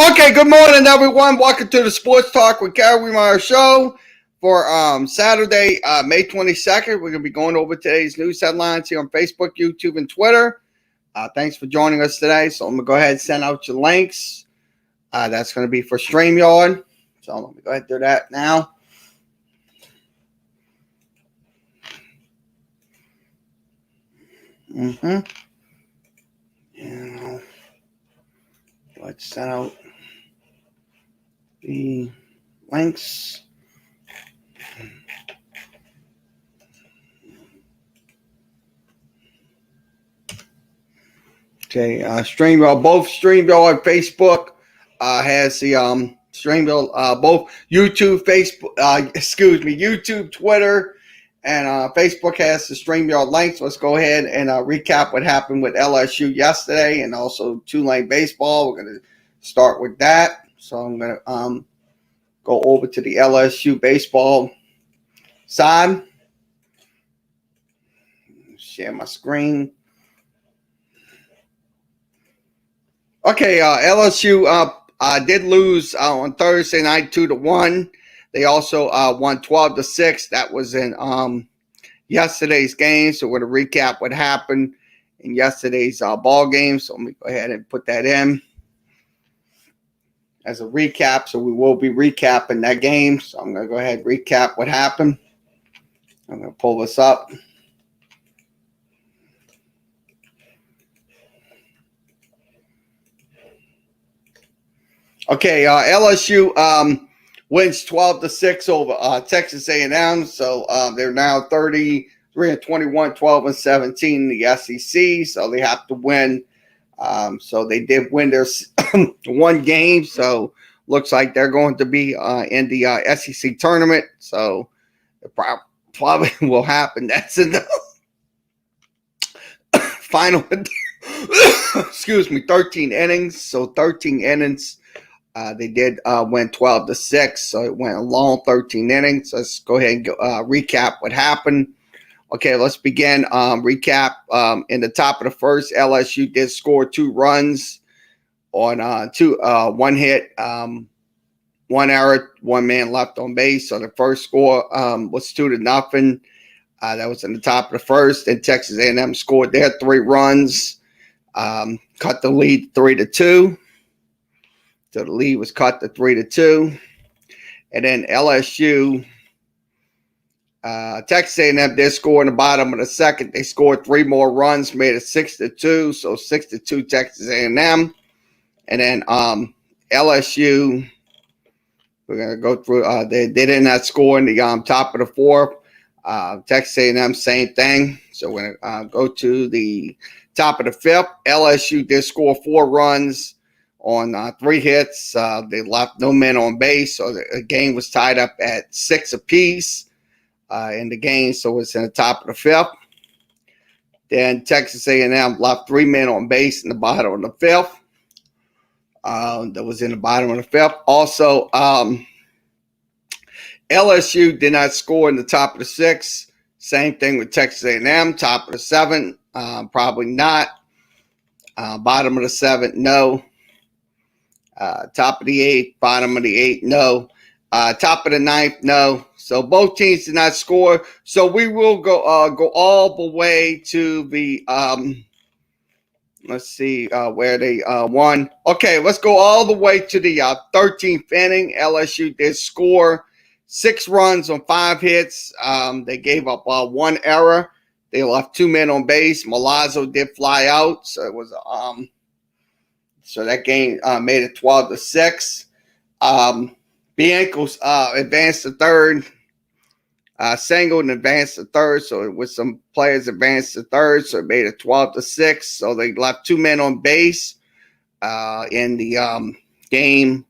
Okay, good morning, everyone. Welcome to the Sports Talk with Kerry Wehmeyer show for Saturday, May 22nd. We're going to be going over today's news headlines here on Facebook, YouTube, and Twitter. Thanks for joining us today. So I'm going to go ahead and send out your links. That's going to be for StreamYard. So let me go ahead and do that now. Yeah. Let's send out the links. Okay, StreamYard, both StreamYard and Facebook has the StreamYard, both YouTube, Facebook, YouTube, Twitter, and Facebook has the StreamYard links. Let's go ahead and recap what happened with LSU yesterday and also Tulane baseball. We're going to start with that. So I'm going to go over to the LSU baseball side. Share my screen. Okay, LSU did lose on Thursday night 2-1. They also won 12-6. That was in yesterday's game. So we're going to recap what happened in yesterday's ball game. So let me go ahead and put that in as a recap. So we will be recapping that game. So I'm going to go ahead and recap what happened. I'm going to pull this up. Okay, LSU wins 12-6 over Texas A&M. So they're now 33-21, 12-17 in the SEC. So they have to win. So they did win their one game. So looks like they're going to be in the SEC tournament. So it probably will happen. That's in the final. Excuse me, 13 innings. So 13 innings. They did win 12-6, so it went a long 13 innings. Let's go ahead and recap what happened. Okay, let's begin. Recap. In the top of the first, LSU did score 2 runs on one hit, 1 error, 1 man left on base. So the first score was 2-0. That was in the top of the first. And Texas A&M scored their 3 runs, cut the lead 3-2. So the lead was cut to 3-2. And then LSU, Texas A&M did score in the bottom of the second. They scored 3 more runs, made it 6-2. So 6-2 Texas A&M. And then LSU, we're going to go through. They did not score in the top of the fourth. Texas A&M, same thing. So we're going to go to the top of the fifth. LSU did score 4 runs on 3 hits. They left no men on base, so the game was tied up at 6 apiece in the game, so it's in the top of the fifth. Then Texas A&M left 3 men on base in the bottom of the fifth. That was in the bottom of the fifth. Also, LSU did not score in the top of the 6th. Same thing with Texas A&M. Top of the 7th, probably not. Bottom of the 7th, no. Top of the 8th, bottom of the 8th, no. Top of the 9th, no. So both teams did not score. So we will go all the way to the let's see where they won. Okay, let's go all the way to the 13th inning. LSU did score 6 runs on 5 hits. They gave up 1 error. They left 2 men on base. Milazzo did fly out, so it was so that game made it 12-6. Bianco's advanced to third. Sangleton advanced to third, so it was some players advanced to third, so it made it 12-6. So they left 2 men on base in the game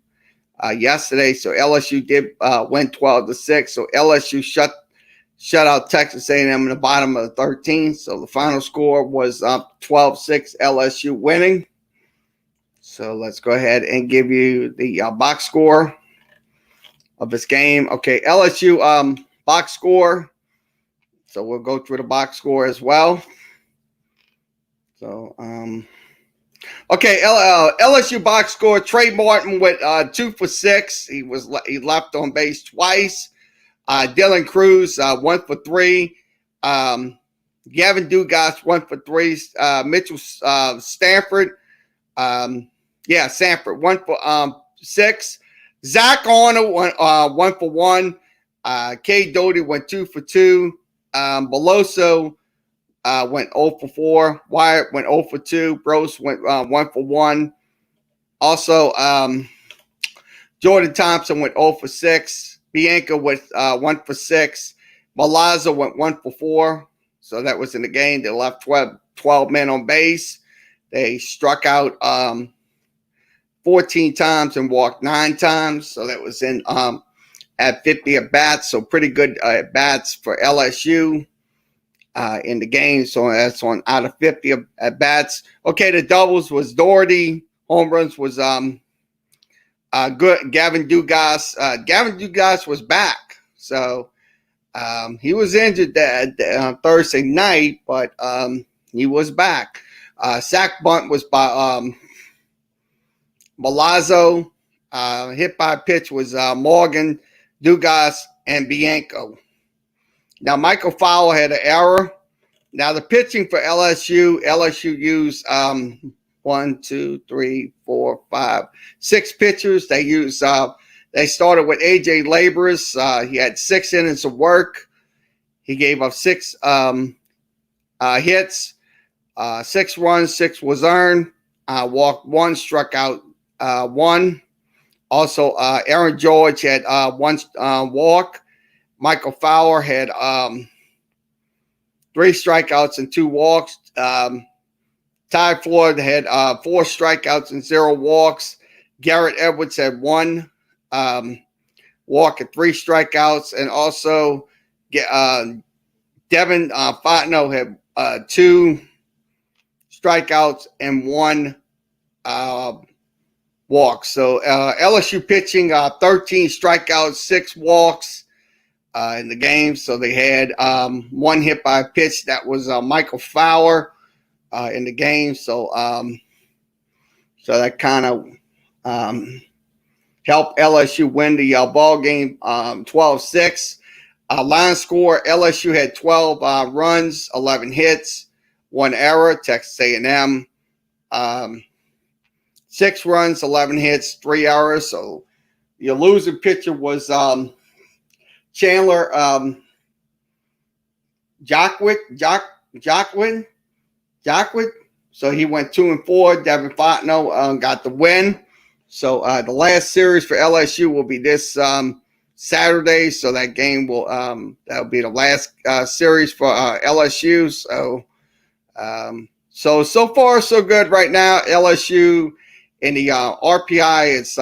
yesterday. So LSU did win 12-6. So LSU shut out Texas A&M in the bottom of the 13th. So the final score was 12-6 LSU winning. So let's go ahead and give you the box score of this game. Okay, LSU box score. So we'll go through the box score as well. So Okay, LSU box score. Trey Martin went 2 for 6. He left on base twice. Dylan Cruz 1 for 3. Gavin Dugas 1 for 3. Mitchell Stanford, Sanford 1 for 6. Zach Arnold 1 for 1. K. Doty went 2 for 2. Beloso went 0 for 4. Wyatt went 0 for 2. Bros went 1 for 1. Also, Jordan Thompson went 0 for 6. Bianca went 1 for 6. Malazzo went 1 for 4. So that was in the game. They left 12 men on base. They struck out 14 times and walked 9 times. So that was in at 50 at bats. So pretty good at bats for LSU in the game. So that's on out of 50 at bats. Okay, the doubles was Doherty. Home runs was good. Gavin Dugas was back. So he was injured that Thursday night, but he was back. Sack bunt was by Malazzo. Hit by pitch was Morgan, Dugas, and Bianco. Now, Michael Fowler had an error. Now, the pitching for LSU used 1, 2, 3, 4, 5, 6 pitchers. They started with A.J. Labrous. He had 6 innings of work. He gave up 6 hits, 6 runs, 6 was earned. Walked 1, struck out 1. Also, Aaron George had 1 walk. Michael Fowler had 3 strikeouts and 2 walks. Ty Floyd had 4 strikeouts and 0 walks. Garrett Edwards had 1 walk and 3 strikeouts. And also, Devin Fontenot had 2 strikeouts and 1 walk. So LSU pitching 13 strikeouts, 6 walks in the game. So they had 1 hit by a pitch. That was Michael Fowler in the game. So that kind of helped LSU win the ball game 12-6. Line score, LSU had 12 runs, 11 hits, 1 error. Texas A&M 6 runs, 11 hits, 3 errors. So your losing pitcher was Chandler Jacquin. So he went 2 and 4. Devin Fontenot got the win. So the last series for LSU will be this Saturday. So that game will that'll be the last series for LSU. So far so good right now. LSU in the RPI is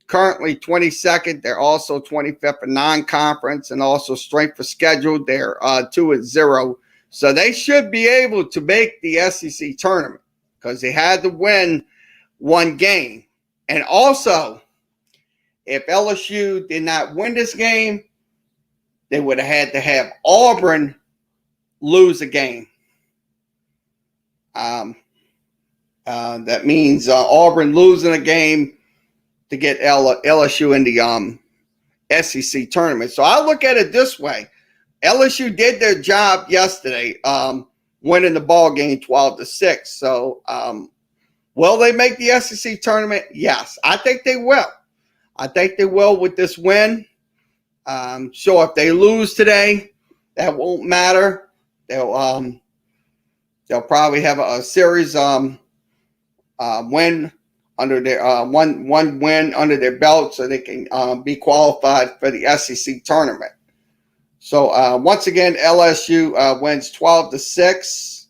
currently 22nd. They're also 25th in non-conference, and also strength for schedule. They're 2-0. So they should be able to make the SEC tournament because they had to win 1 game. And also, if LSU did not win this game, they would have had to have Auburn lose a game. That means Auburn losing a game to get LSU in the SEC tournament. So I look at it this way. LSU did their job yesterday, winning the ball game 12-6. So will they make the SEC tournament? Yes, I think they will. I think they will with this win. So if they lose today, that won't matter. They'll probably have a series win under their one win under their belt, so they can be qualified for the SEC tournament. So once again, LSU wins 12-6.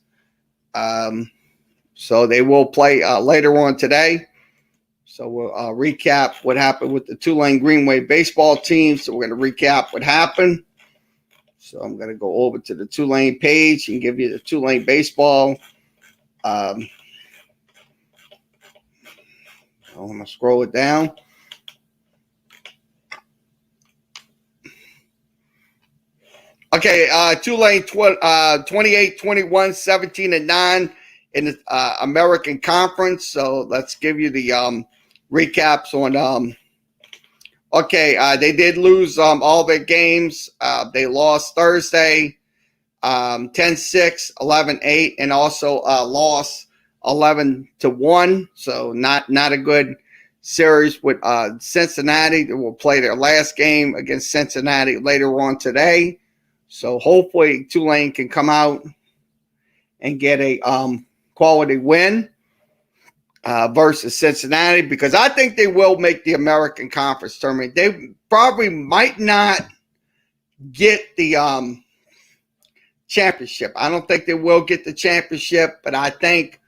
So they will play later on today. So we'll recap what happened with the Tulane Greenway baseball team. So we're going to recap what happened. So I'm going to go over to the Tulane page and give you the Tulane baseball. I'm going to scroll it down. Okay, Tulane 28-21, 17-9 in the American Conference. So let's give you the recaps on. Okay, they did lose all their games. They lost Thursday 10-6, 11-8, and also lost 11-1. So not a good series with Cincinnati. They will play their last game against Cincinnati later on today. So hopefully Tulane can come out and get a quality win versus Cincinnati, because I think they will make the American Conference tournament. They probably might not get the championship. I don't think they will get the championship, but I think,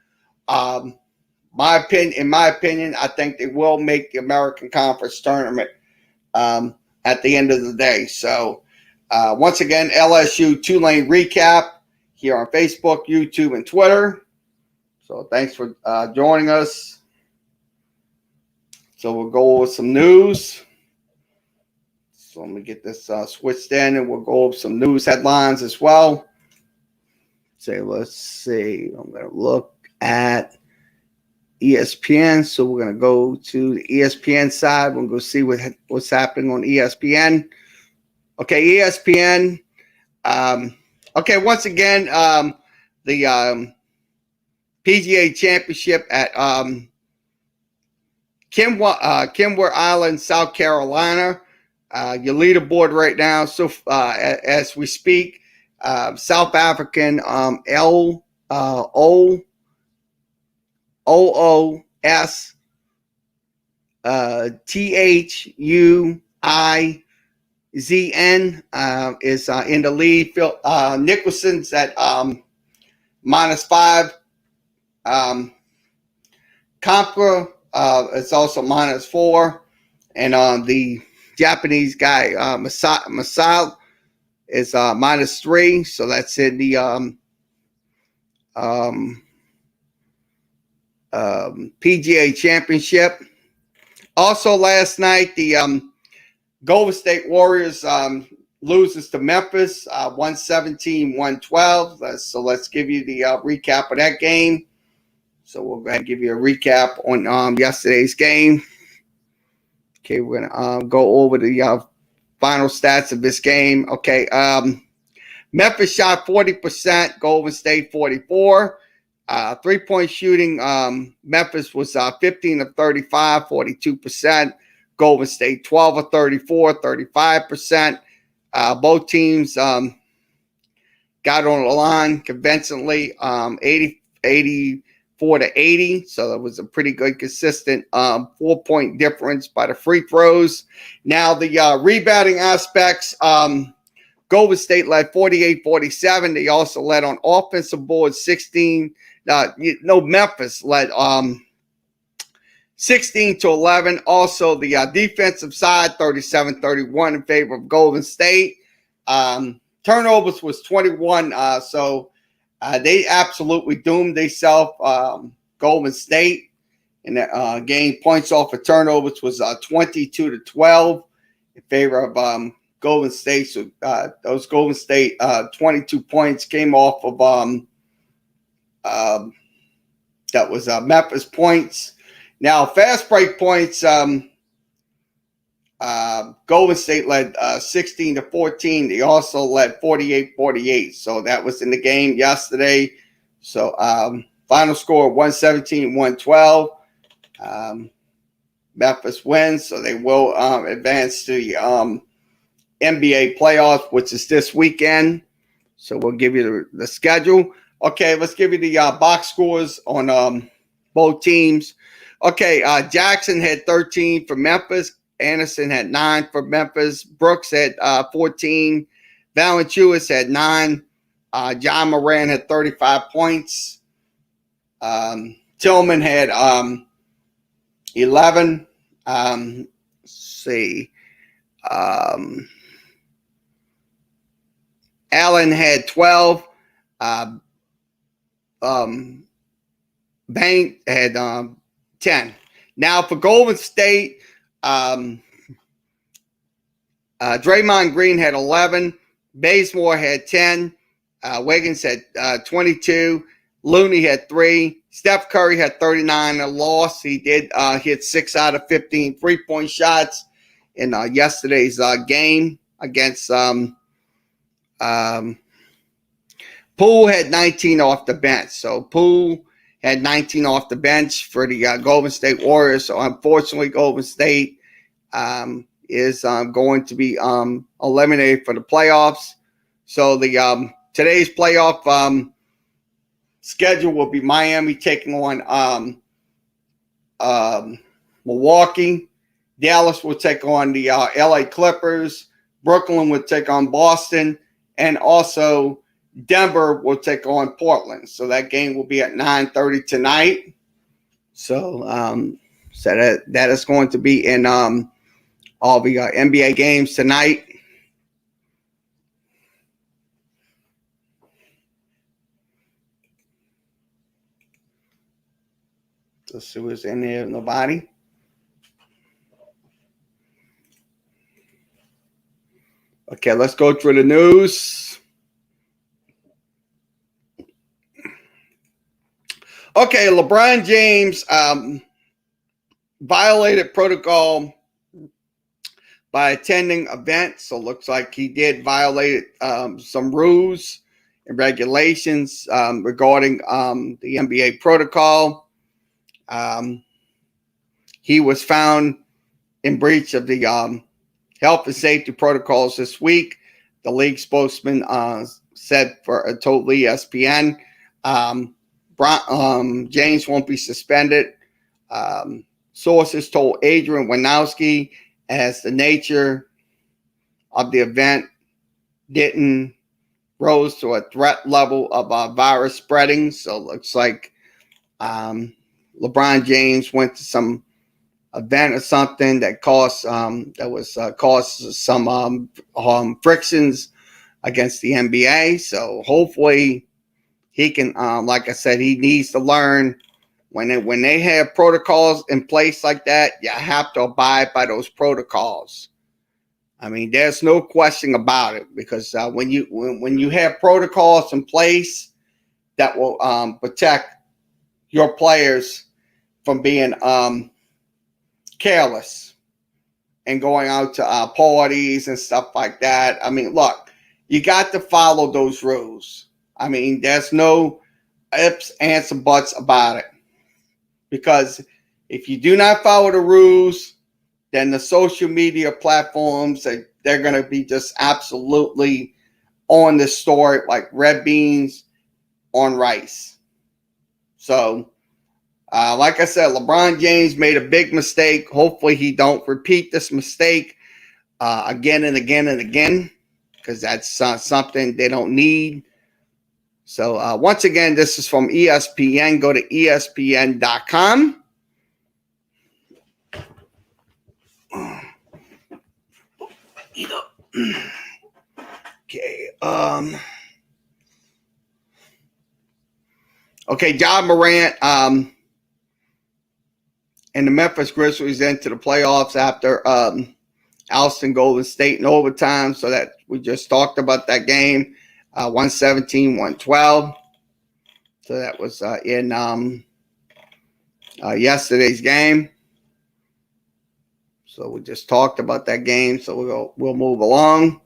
in my opinion, I think they will make the American Conference tournament at the end of the day. So once again, LSU Tulane recap here on Facebook, YouTube, and Twitter. So thanks for joining us. So we'll go over some news. So let me get this switched in, and we'll go over some news headlines as well. So let's see. I'm going to look at ESPN. So we're going to go to the ESPN side. We'll go see what's happening on ESPN. Okay, ESPN. Okay, once again, the PGA Championship at Kimber Island, South Carolina. Your leaderboard right now, so as we speak, South African LOOS THUIZN is in the lead. Phil Nicholson's at -5. Compra is also -4, and the Japanese guy Masao is -3. So that's in the PGA Championship. Also last night, the Golden State Warriors loses to Memphis 117-112. So let's give you the recap of that game. So we'll go ahead and give you a recap on yesterday's game. Okay, we're going to go over the final stats of this game. Okay, Memphis shot 40%, Golden State 44%. Three-point shooting, Memphis was 15 of 35, 42%. Golden State 12 of 34, 35%. Both teams got on the line convincingly, 84-80. So that was a pretty good, consistent 4-point difference by the free throws. Now the rebounding aspects, Golden State led 48-47. They also led on offensive boards 16. Memphis led 16-11. Also, the defensive side, 37-31 in favor of Golden State. Turnovers was 21. So they absolutely doomed themselves. Golden State in that game. Points off of turnovers was 22-12 in favor of Golden State. So those Golden State 22 points came off of that was Memphis points. Now fast break points. Golden State led 16-14. They also led 48-48. So that was in the game yesterday. So final score 117-112. Memphis wins, so they will advance to the NBA playoffs, which is this weekend. So we'll give you the schedule. Okay, let's give you the box scores on both teams. Okay, Jackson had 13 for Memphis. Anderson had 9 for Memphis. Brooks had 14. Valanciunas had 9. John Moran had 35 points. Tillman had 11. Let's see. Allen had 12. Bank had 10. Now for Golden State, Draymond Green had 11. Bazemore had 10. Wiggins had 22. Looney had 3. Steph Curry had 39 in a loss. He did hit 6 out of 15 3-point shots in yesterday's game against Poole had 19 off the bench. So Poole had 19 off the bench for the Golden State Warriors. So unfortunately, Golden State is going to be eliminated for the playoffs. So the today's playoff schedule will be Miami taking on Milwaukee. Dallas will take on the LA Clippers. Brooklyn will take on Boston. And also Denver will take on Portland. So that game will be at 9:30 tonight. So, that is going to be in all the NBA games tonight. Let's see what's in there. Nobody. Okay, let's go through the news. Okay, LeBron James violated protocol by attending events. So it looks like he did violate some rules and regulations regarding the NBA protocol. He was found in breach of the health and safety protocols this week. The league spokesman said told ESPN James won't be suspended. Sources told Adrian Wojnarowski as the nature of the event didn't rose to a threat level of virus spreading. So it looks like LeBron James went to some event or something that caused some frictions against the NBA. So hopefully he can, like I said, he needs to learn when they have protocols in place like that, you have to abide by those protocols. I mean, there's no question about it, because when you have protocols in place that will protect your players from being careless and going out to parties and stuff like that. I mean, look, you got to follow those rules. I mean, there's no ifs, ands, and buts about it. Because if you do not follow the rules, then the social media platforms, they're going to be just absolutely on the story like red beans on rice. So, like I said, LeBron James made a big mistake. Hopefully he don't repeat this mistake again and again and again, because that's something they don't need. So once again, this is from ESPN. Go to ESPN.com. Okay. Okay, Ja Morant and the Memphis Grizzlies into the playoffs after Alston Golden State in overtime. So that we just talked about that game. 117-112. So that was in yesterday's game. So we just talked about that game. So we'll move along.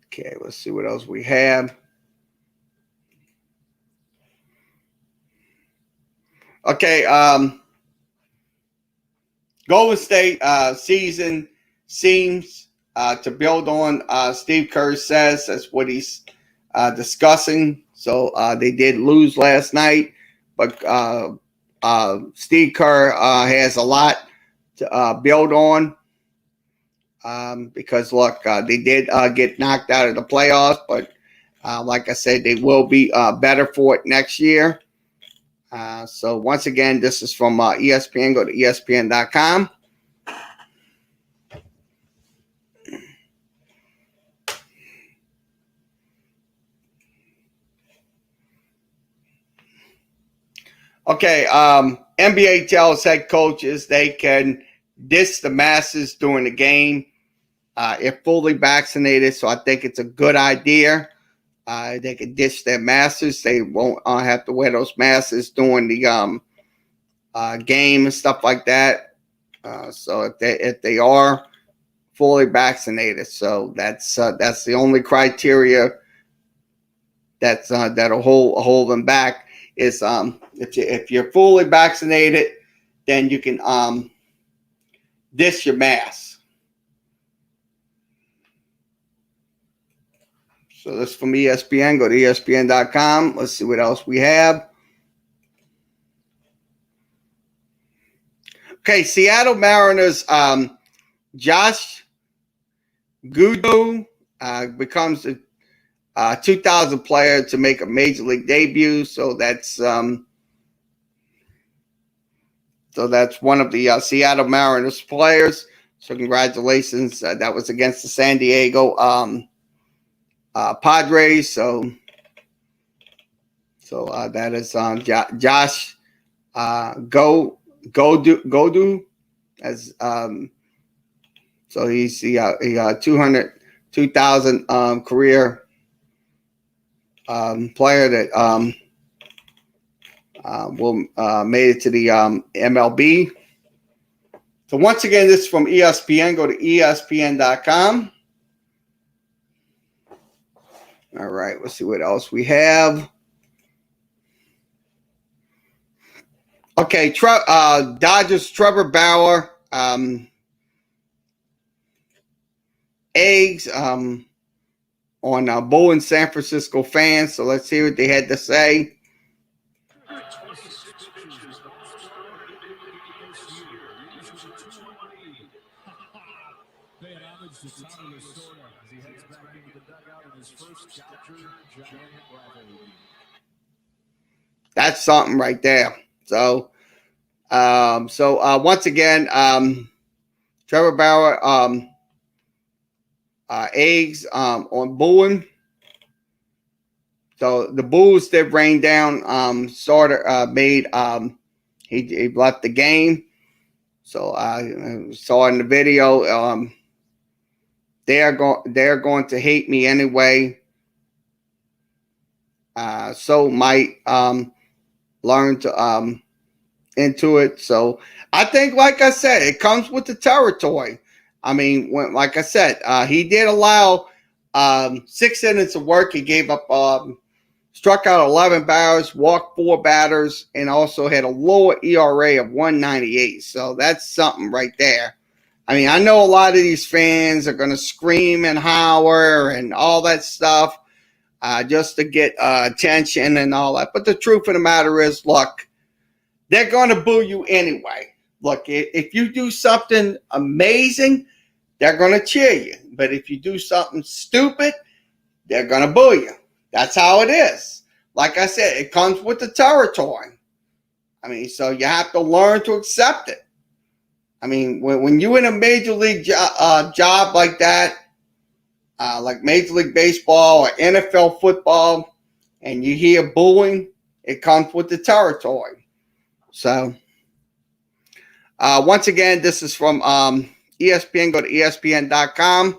Okay, let's see what else we have. Okay, Golden State season seems to build on Steve Kerr says. That's what he's discussing. So they did lose last night, but Steve Kerr has a lot to build on because, look, they did get knocked out of the playoffs, but like I said, they will be better for it next year. So once again, this is from ESPN. Go to ESPN.com. Okay, NBA tells head coaches they can diss the masses during the game if fully vaccinated. So I think it's a good idea. They can ditch their masks. They won't have to wear those masks during the game and stuff like that. So if they are fully vaccinated, so that's the only criteria that'll hold them back is if you're fully vaccinated, then you can ditch your mask. So this is from ESPN. Go to ESPN.com. Let's see what else we have. Okay, Seattle Mariners. Josh Gudo becomes the 2000 player to make a major league debut. So that's one of the Seattle Mariners players. So congratulations. That was against the San Diego Padres. So that is Josh Godu as so he's the 200,000 career player that made it to the MLB. So once again, this is from ESPN. Go to ESPN.com. All right, let's see what else we have. Okay, Dodgers Trevor Bauer eggs on booing San Francisco fans. So let's see what they had to say. That's something right there. So once again, Trevor Bauer eggs on booing. So the boos that rained down made he left the game. So I saw in the video they're going to hate me anyway. So might learn to into it. So I think, like I said, it comes with the territory. I mean, like I said, he did allow 6 innings of work. He gave up, struck out 11 batters, walked 4 batters, and also had a lower ERA of 1.98. So that's something right there. I mean, I know a lot of these fans are going to scream and holler and all that stuff just to get attention and all that. But the truth of the matter is, look, they're going to boo you anyway. Look, if you do something amazing, they're going to cheer you. But if you do something stupid, they're going to boo you. That's how it is. Like I said, it comes with the territory. I mean, so you have to learn to accept it. I mean, when you're in a major league job like that, like Major League Baseball or NFL football, and you hear booing, it comes with the territory. So, once again, this is from ESPN. Go to ESPN.com.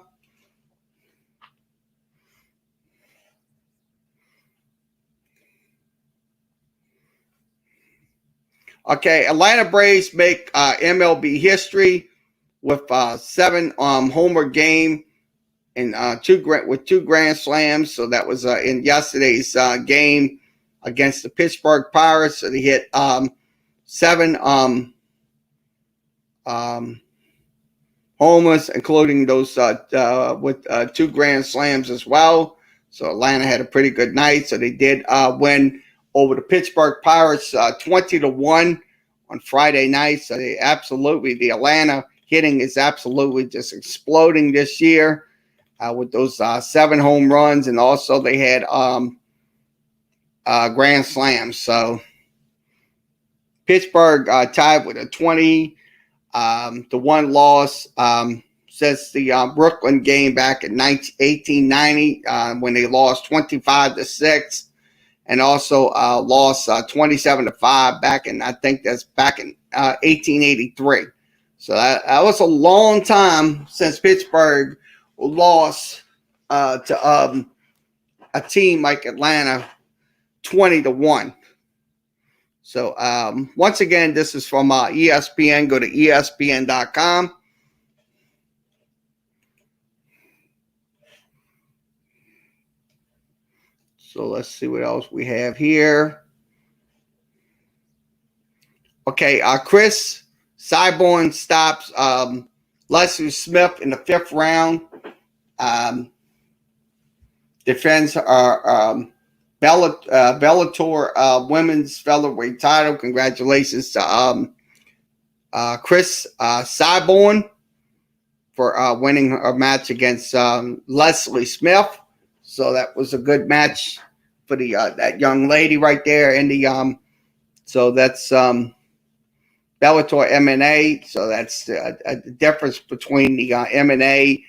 Okay, Atlanta Braves make MLB history with 7 homer game and 2 grand slams. So that was in yesterday's game against the Pittsburgh Pirates. So they hit 7 homers, including those with 2 grand slams as well. So Atlanta had a pretty good night. So they did win over the Pittsburgh Pirates 20-1 on Friday night. So the Atlanta hitting is absolutely just exploding this year with those 7 home runs, and also they had grand slams. So Pittsburgh tied with a 20-1 loss since the Brooklyn game back in 1890 when they lost 25-6. And also lost 27-5 back in, I think that's back in 1883. So that was a long time since Pittsburgh lost to a team like Atlanta 20-1. So once again, this is from ESPN. Go to ESPN.com. So let's see what else we have here. Okay, Chris Cyborn stops Leslie Smith in the 5th round. Defends our Bellator women's featherweight title. Congratulations to Chris Cyborn for winning a match against Leslie Smith. So that was a good match for the that young lady right there. In the so that's Bellator M&A. So that's a difference between the M&A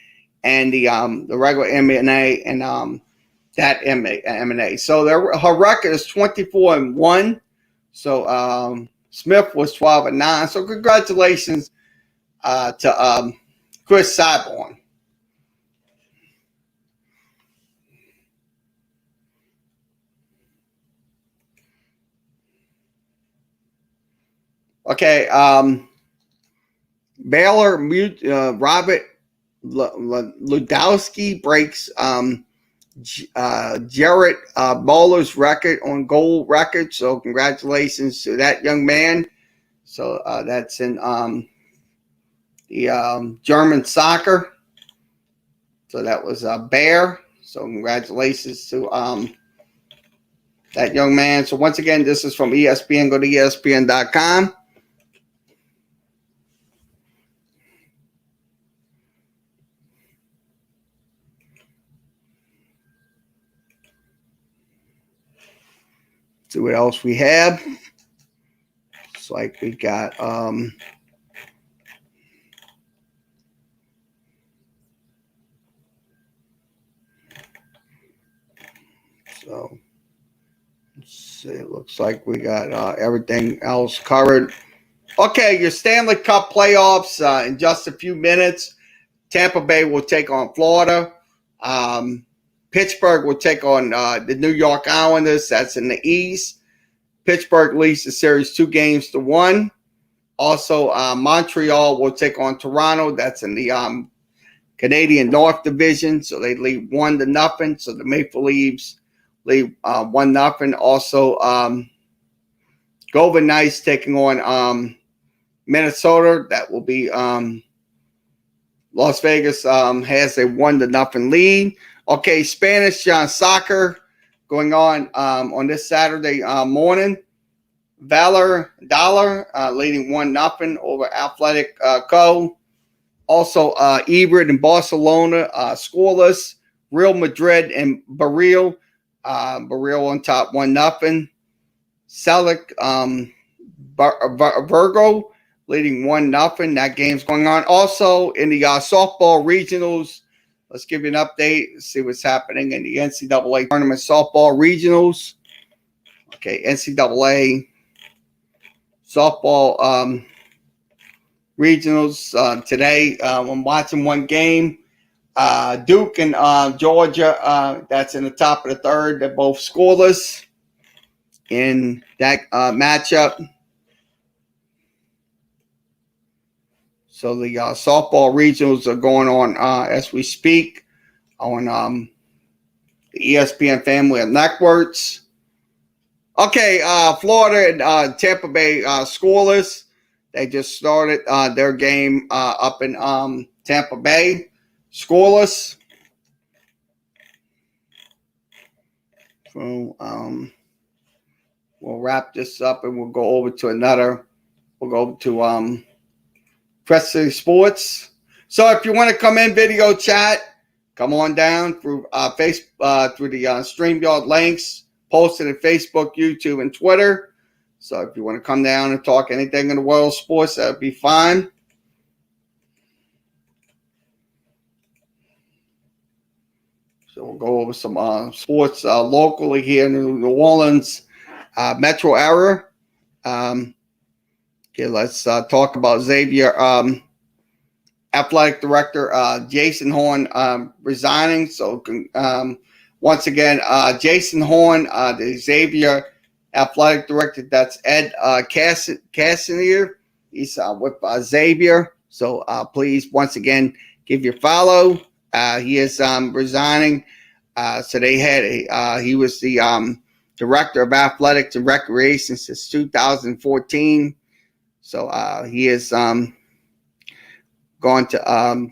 and the regular M&A and that M&A. So her record is 24-1. So Smith was 12-9. So congratulations to Chris Cyborn. Okay, Baylor Robert Ludowski breaks Jared Bowler's record on goal record. So congratulations to that young man. So that's in the German soccer. So that was Bear. So congratulations to that young man. So once again, this is from ESPN. Go to ESPN.com. See what else we have. It's like we got so let's see, it looks like we got everything else covered. Okay, your Stanley Cup playoffs in just a few minutes. Tampa Bay will take on Florida. Pittsburgh will take on the New York Islanders. That's in the East. Pittsburgh leads the series 2-1. Also, Montreal will take on Toronto. That's in the Canadian North Division. So they lead 1-0. So the Maple Leafs lead 1-0. Also, Golden Knights taking on Minnesota. That will be Las Vegas has a 1-0 lead. Okay, Spanish soccer going on this Saturday morning. Valor leading 1-0 over Athletic Co. Also, Ebert and Barcelona scoreless. Real Madrid and Barril on top 1-0. Celtic Virgo leading 1-0. That game's going on. Also in the softball regionals, let's give you an update. See what's happening in the NCAA tournament softball regionals. Okay, NCAA softball regionals today. I'm watching one game. Duke and Georgia. That's in the top of the third. They're both scoreless in that matchup. So the softball regionals are going on as we speak on the ESPN family of networks. Okay, Florida and Tampa Bay scoreless. They just started their game up in Tampa Bay, scoreless. So we'll wrap this up and we'll go over to another. We'll go to Press City Sports. So if you want to come in video chat, come on down through through the StreamYard links posted at Facebook, YouTube, and Twitter. So if you want to come down and talk anything in the world of sports, that would be fine. So we'll go over some sports locally here in the New Orleans metro area. Okay, let's talk about Xavier athletic director Jason Horn resigning. So once again, Jason Horn, the Xavier athletic director. That's Ed Cassineer. He's with Xavier. So please, once again, give your follow. He is resigning. So they had he was the director of athletics and recreation since 2014. So he is going to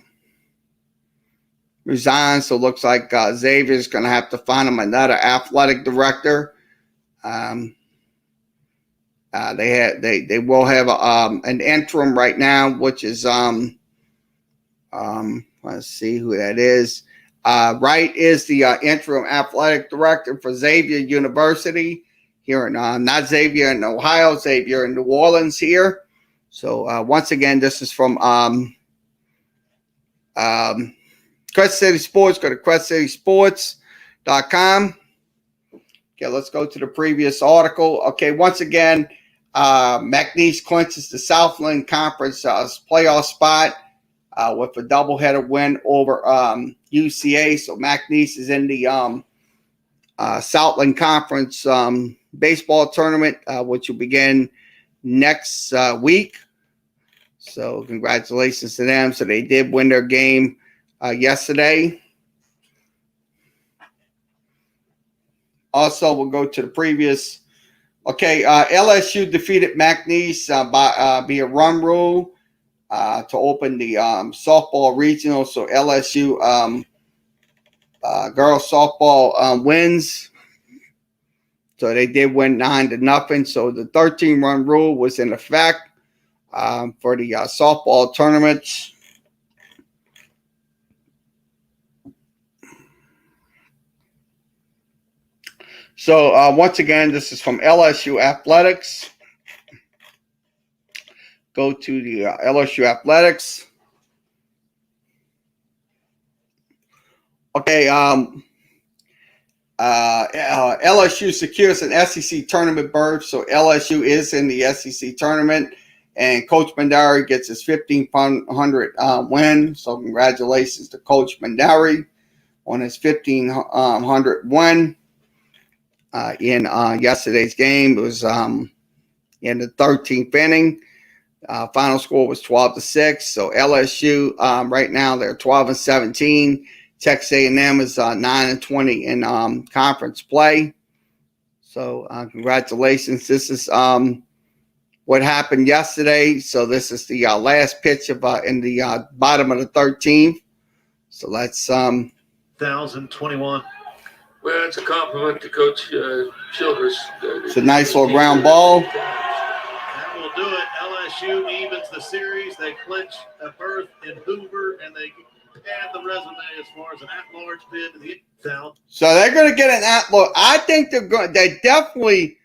resign. So it looks like Xavier is going to have to find him another athletic director. They will have an interim right now, which is let's see who that is. Wright is the interim athletic director for Xavier University here in not Xavier in Ohio, Xavier in New Orleans here. So once again, this is from Quest City Sports. Go to questcitysports.com. Okay, let's go to the previous article. Okay, once again, McNeese clinches the Southland Conference playoff spot with a doubleheader win over UCA. So McNeese is in the Southland Conference baseball tournament, which will begin next week. So congratulations to them. So they did win their game yesterday. Also, we'll go to the previous. Okay, LSU defeated McNeese via run rule to open the softball regional. So LSU girls softball wins. So they did win 9-0. So the 13-run rule was in effect for the softball tournaments. So once again, this is from LSU Athletics. Go to the LSU Athletics. Okay, LSU secures an SEC tournament berth. So LSU is in the SEC tournament, and Coach Mandari gets his 1,500 win. So congratulations to Coach Mandari on his 1,500 win. In yesterday's game, it was in the 13th inning. Final score was 12-6. So LSU right now they're 12-17. Texas A&M is 9-20 in conference play. So congratulations. This is what happened yesterday. So this is the last pitch of in the bottom of the 13th. So let's 1,021. Well, it's a compliment to Coach Childress. It's a nice little ground ball. That will do it. LSU evens the series. They clinch a berth in Hoover, and they add the resume as far as an at-large bid to the South. So they're going to get an at-large. I think they're definitely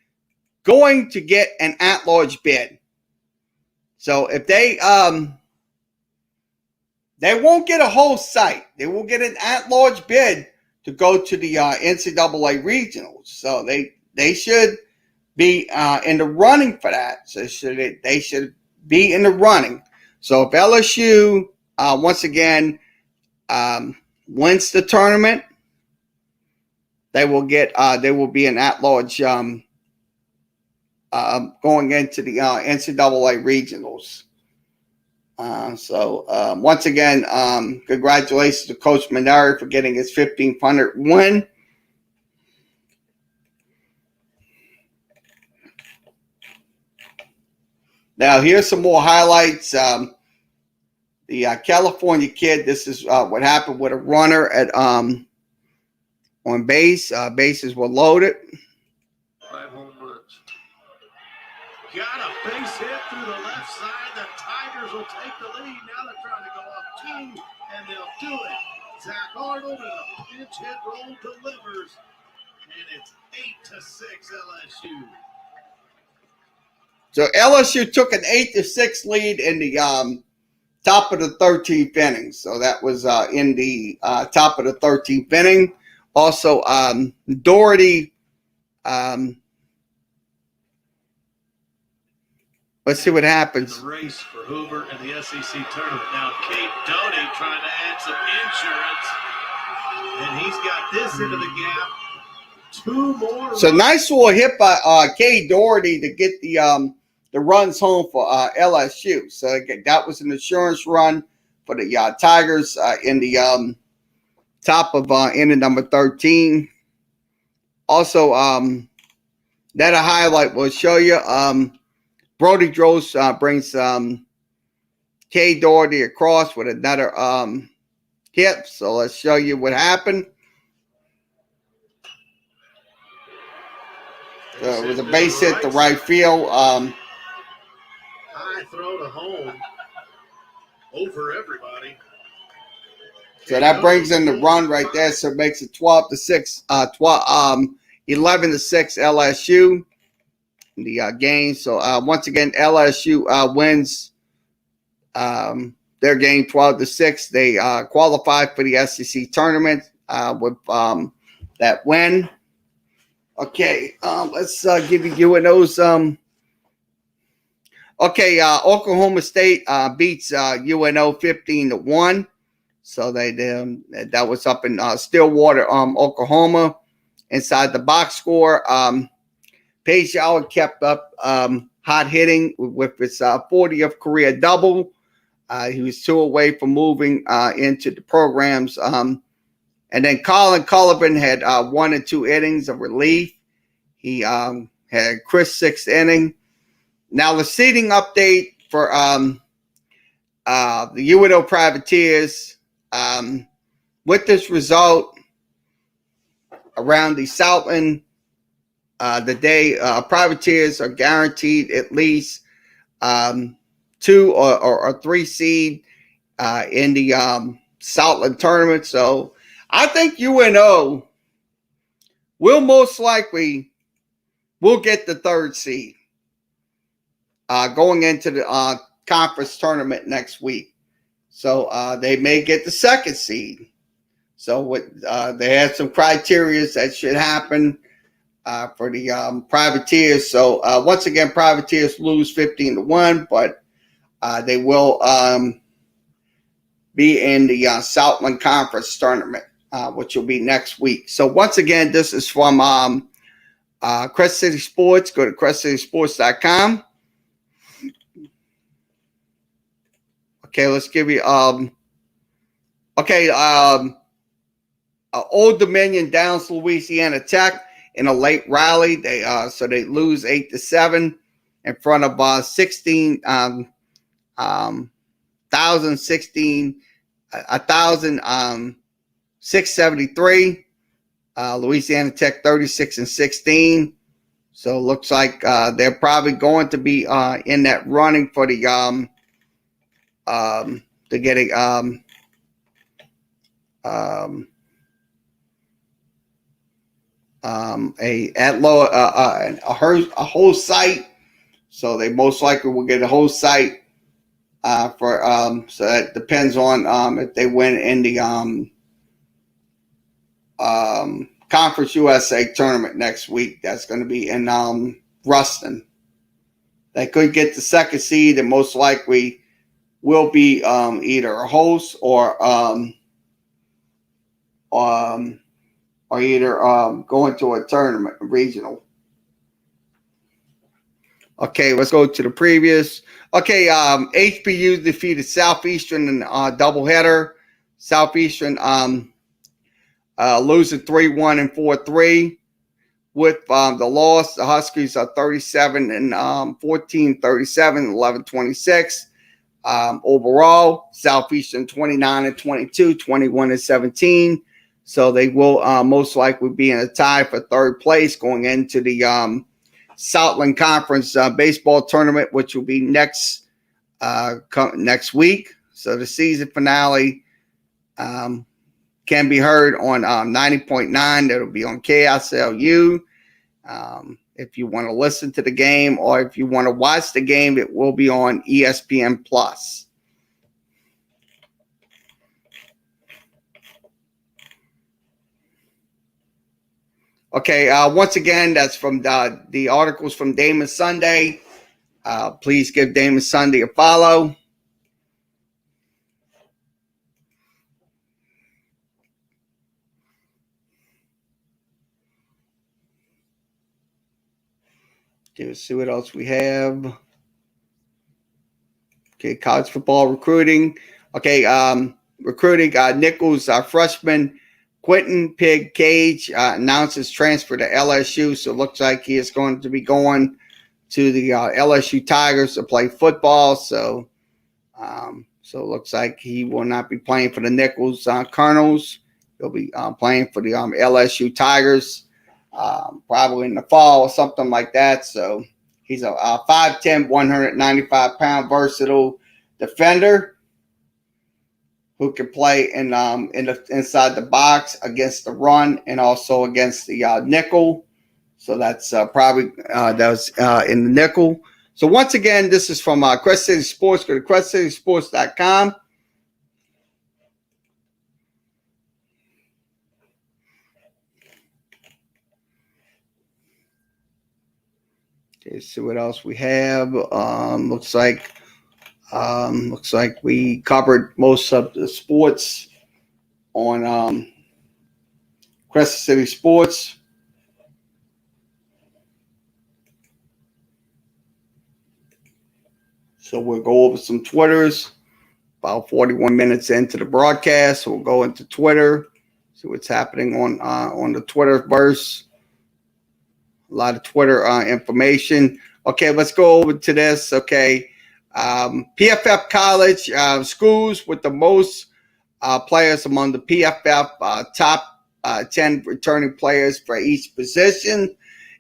going to get an at-large bid. So if they won't get a whole site, they will get an at-large bid to go to the NCAA regionals. So they should be in the running for that. So they should be in the running. So if LSU once again wins the tournament, they will be an at-large going into the NCAA regionals. So once again, congratulations to Coach Minari for getting his 1,500 win. Now here's some more highlights. The California kid. This is what happened with a runner at on base. Bases were loaded. 5 home runs. Got a base hit through the left side. The Tigers will take the lead. Now they're trying to go up 2, and they'll do it. Zach Arnold and a pinch hit roll delivers, and it's 8-6 LSU. So LSU took an 8-6 lead in the top of the 13th inning. So that was in the top of the 13th inning. Also, Doherty. Let's see what happens. The race for Hoover and the SEC tournament. Now, Kate Doty trying to add some insurance, and he's got got this into the gap. 2 more. So nice little hit by Kay Doherty to get the runs home for LSU. So that was an insurance run for the Tigers in the top of inning number 13. Also, that a highlight will show you. Brody Drost brings Kay Doherty across with another hit. So let's show you what happened. It was a base hit to right field. High throw to home over everybody. So that brings in the run right there. So it makes it 11-6 LSU in the game. So once again, LSU wins their game 12-6. They qualified for the SEC tournament with that win. Okay, let's give you UNO's. Oklahoma State beats UNO 15-1. So they that was up in Stillwater, Oklahoma. Inside the box score, Paige Allen kept up hot hitting with his 40th career double. He was 2 away from moving into the programs. And then Colin Cullivan had 1 and 2 innings of relief. He had Chris 6th inning. Now the seating update for the UNO Privateers. With this result around the Southland, the day Privateers are guaranteed at least 2 or 3 seed in the Southland tournament. So I think UNO will most likely get the 3rd seed going into the conference tournament next week. So they may get the 2nd seed. So they have some criteria that should happen for the Privateers. So once again, Privateers lose 15-1, but they will be in the Southland Conference tournament, which will be next week. So once again, this is from Crest City Sports. Go to crestcitysports.com. Okay, let's give you Old Dominion downs Louisiana Tech in a late rally. They lose 8-7 in front of 1,673. Louisiana Tech 36-16. So it looks like they're probably going to be in that running for the to get a whole site. So they most likely will get a whole site for so that depends on if they win in the Conference USA tournament next week. That's going to be in Ruston. They could get the 2nd seed and most likely will be either a host or either going to a tournament, a regional. Okay, let's go to the previous. Okay, HBU defeated Southeastern in a doubleheader. Southeastern losing 3-1 and 4-3. With the loss, the Huskies are 37-14, 37-11-26. Overall, Southeastern 29-22, 21-17. So they will most likely be in a tie for 3rd place going into the Southland Conference baseball tournament, which will be next week. So the season finale can be heard on 90.9. That'll be on KSLU. If you want to listen to the game or if you want to watch the game, it will be on ESPN Plus. Okay, once again, that's from the articles from Damon Sunday. Please give Damon Sunday a follow. Okay, let's see what else we have. Okay, college football recruiting. Okay, recruiting Nichols freshman Quentin Pig Cage announces transfer to LSU. So it looks like he is going to be going to the LSU Tigers to play football. So it looks like he will not be playing for the Nichols Colonels. He'll be playing for the LSU Tigers probably in the fall or something like that. So he's a 5'10", 195-pound versatile defender who can play in the inside the box against the run and also against the nickel. So that's probably that was in the nickel. So once again, this is from Quest City Sports. Go to questcitysports.com. Okay, see what else we have. Looks like we covered most of the sports on Quest City Sports. So we'll go over some Twitters. About 41 minutes into the broadcast, so we'll go into Twitter, see what's happening on the Twitterverse. A lot of Twitter information. Okay, let's go over to this. Okay, PFF college schools with the most players among the PFF top 10 returning players for each position.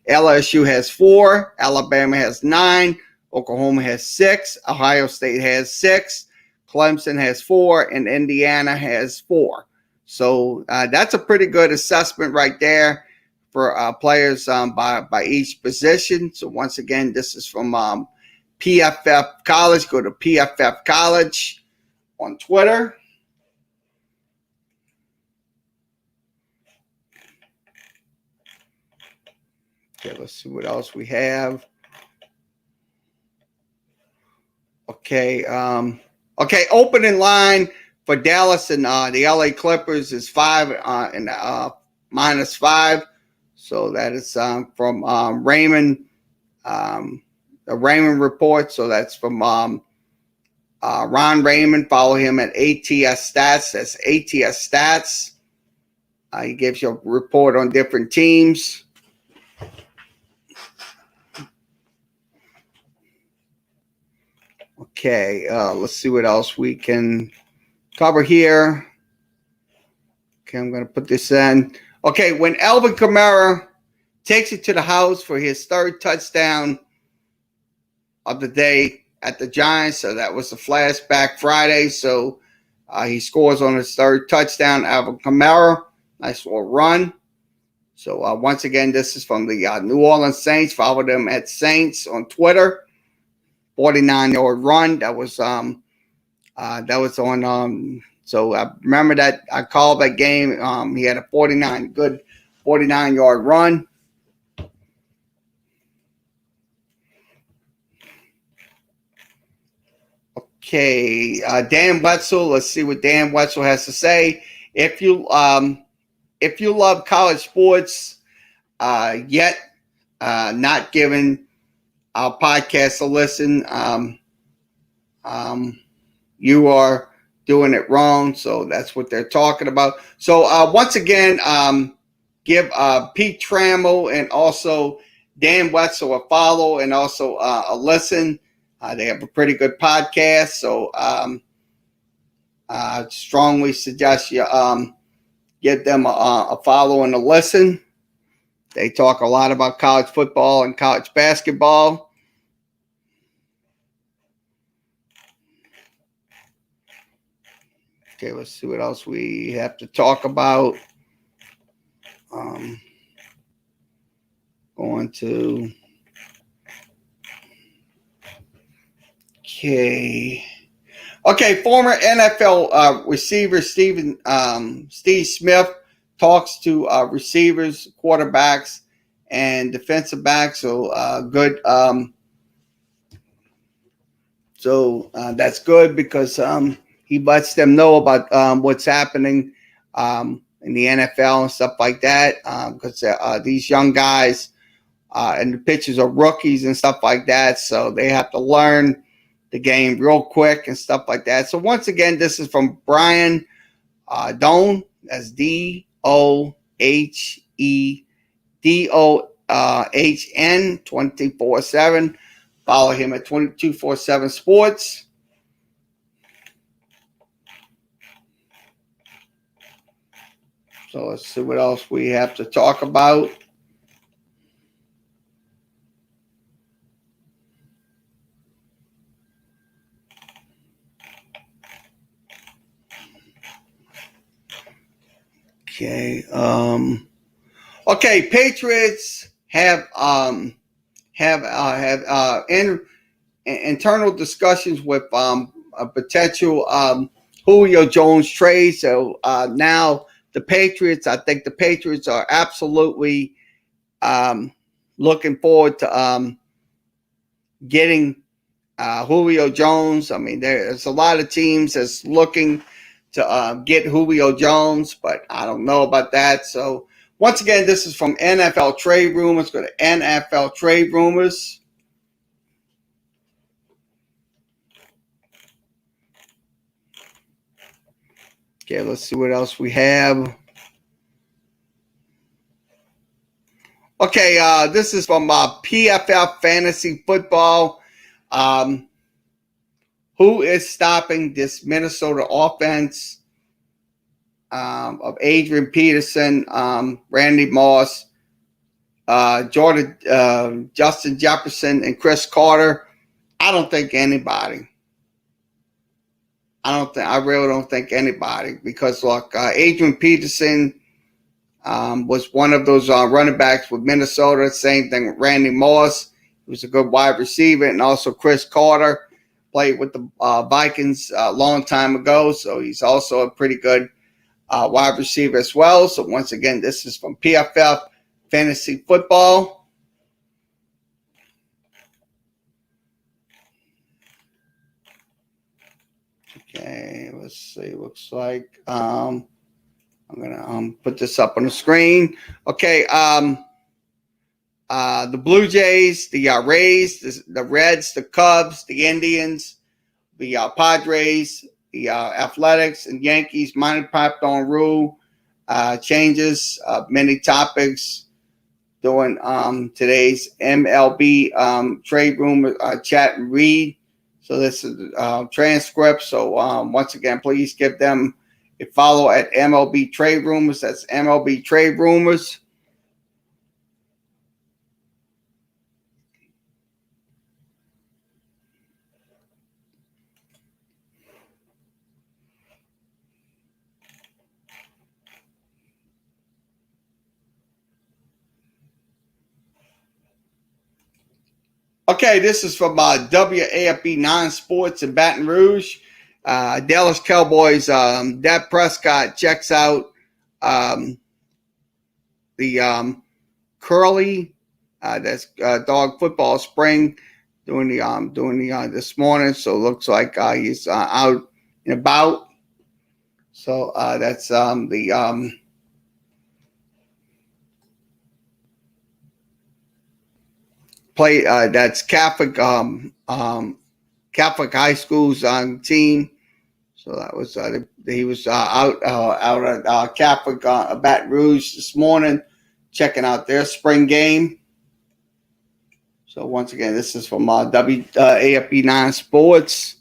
LSU has 4, Alabama has 9, Oklahoma has 6, Ohio State has 6, Clemson has 4, and Indiana has 4. So that's a pretty good assessment right there for players by each position. So once again, this is from PFF College. Go to PFF College on Twitter. Okay, let's see what else we have. Okay, opening line for Dallas and the LA Clippers is 5 and -5. So that is from Raymond, the Raymond Report. So that's from Ron Raymond. Follow him at ATS Stats. That's ATS Stats. He gives you a report on different teams. Okay, let's see what else we can cover here. Okay, I'm going to put this in. Okay, when Alvin Kamara takes it to the house for his 3rd touchdown of the day at the Giants, so that was the flashback Friday. So he scores on his 3rd touchdown. Alvin Kamara, nice little run. So once again, this is from the New Orleans Saints. Follow them at Saints on Twitter. 49-yard run. That was on. So I remember that I called that game. He had a 49-yard run. Okay, Dan Wetzel. Let's see what Dan Wetzel has to say. If you love college sports, yet not given our podcast a listen, you are doing it wrong. So that's what they're talking about. So once again, give Pete Trammell and also Dan Wetzel a follow and also a listen. They have a pretty good podcast. So I strongly suggest you give them a follow and a listen. They talk a lot about college football and college basketball. Okay, let's see what else we have to talk about. Going to. Okay, former NFL receiver Steve Smith talks to receivers, quarterbacks, and defensive backs. So good. That's good because he lets them know about what's happening in the NFL and stuff like that. Because these young guys and the pitchers are rookies and stuff like that, so they have to learn the game real quick and stuff like that. So once again, this is from Brian Dohn. That's DOHEDOHN 24/7. Follow him at 247 Sports. So let's see what else we have to talk about. Okay. Okay. Patriots have internal discussions with a potential Julio Jones trade. So now the Patriots, I think the Patriots are absolutely looking forward to getting Julio Jones. I mean, there's a lot of teams that's looking to get Julio Jones, but I don't know about that. So once again, this is from NFL Trade Rumors. Go to NFL Trade Rumors. Okay, let's see what else we have. Okay, this is from PFF Fantasy Football. Who is stopping this Minnesota offense of Adrian Peterson, Randy Moss, Justin Jefferson, and Chris Carter? I don't think anybody. I really don't think anybody, because look, Adrian Peterson was one of those running backs with Minnesota. Same thing with Randy Moss. He was a good wide receiver, and also Chris Carter played with the Vikings a long time ago, so he's also a pretty good wide receiver as well. So once again, this is from PFF Fantasy Football. Okay, let's see. Looks like I'm gonna put this up on the screen. Okay, the Blue Jays, the Rays, the Reds, the Cubs, the Indians, the Padres, the Athletics, and Yankees. Minor popped on rule changes. Many topics during today's MLB trade room chat and read. So this is transcript. So once again, please give them a follow at MLB Trade Rumors. That's MLB Trade Rumors. Okay, this is from WAFB 9 Sports in Baton Rouge. Dallas Cowboys, Dak Prescott checks out the Curly, that's dog football spring doing the this morning. So it looks like he's out and about. So that's the play. That's Catholic Catholic high school's team. So that was he was out at Catholic Baton Rouge this morning, checking out their spring game. So once again, this is from WAFB 9 Sports.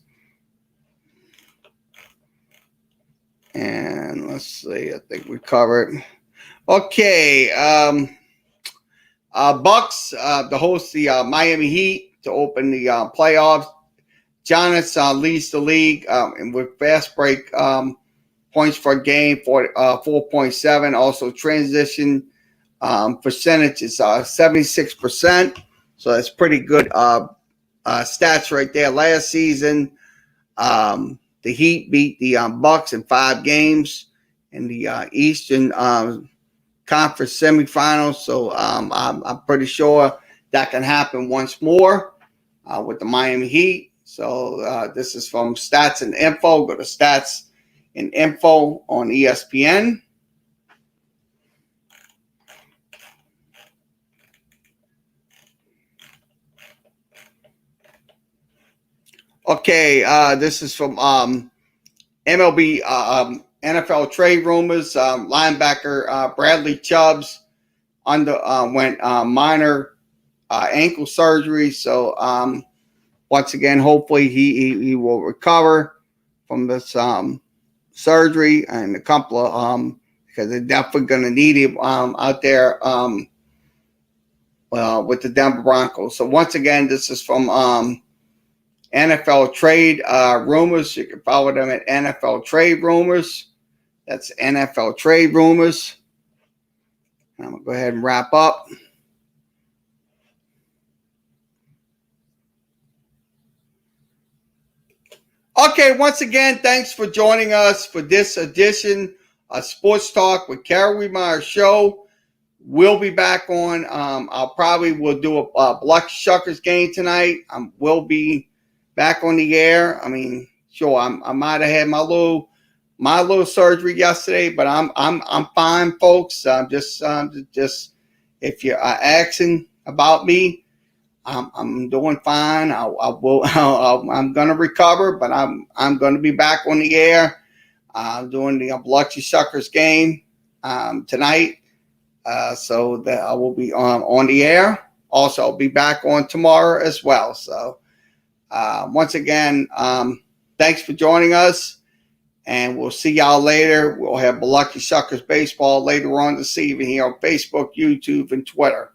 And let's see, I think we covered. Okay, Bucks to host the Miami Heat to open the playoffs. Giannis leads the league and with fast break points per game for 4.7. Also transition percentage is 76%. So that's pretty good stats right there. Last season, the Heat beat the Bucks in 5 games in the Eastern Conference semifinals. So I'm pretty sure that can happen once more with the Miami Heat. So this is from Stats and Info. Go to Stats and Info on ESPN. Okay, this is from MLB NFL trade rumors. Linebacker Bradley Chubbs went minor ankle surgery. So once again, hopefully he will recover from this surgery and a couple of because they're definitely going to need him out there with the Denver Broncos. So once again, this is from NFL trade rumors. You can follow them at NFL trade rumors. That's NFL trade rumors. I'm going to go ahead and wrap up. Okay, once again, thanks for joining us for this edition of Sports Talk with Kerry Wehmeyer show. We'll be back on. I'll probably will do a Biloxi Shuckers game tonight. We'll be back on the air. I mean, sure, I might have had my little surgery yesterday, but I'm fine, folks. Just if you're asking about me, I'm doing fine. I'm gonna recover, but I'm gonna be back on the air. Doing the Biloxi Shuckers game tonight. So that I will be on the air. Also, I'll be back on tomorrow as well. So once again, thanks for joining us, and we'll see y'all later. We'll have Biloxi Shuckers baseball later on this evening here on Facebook, YouTube, and Twitter.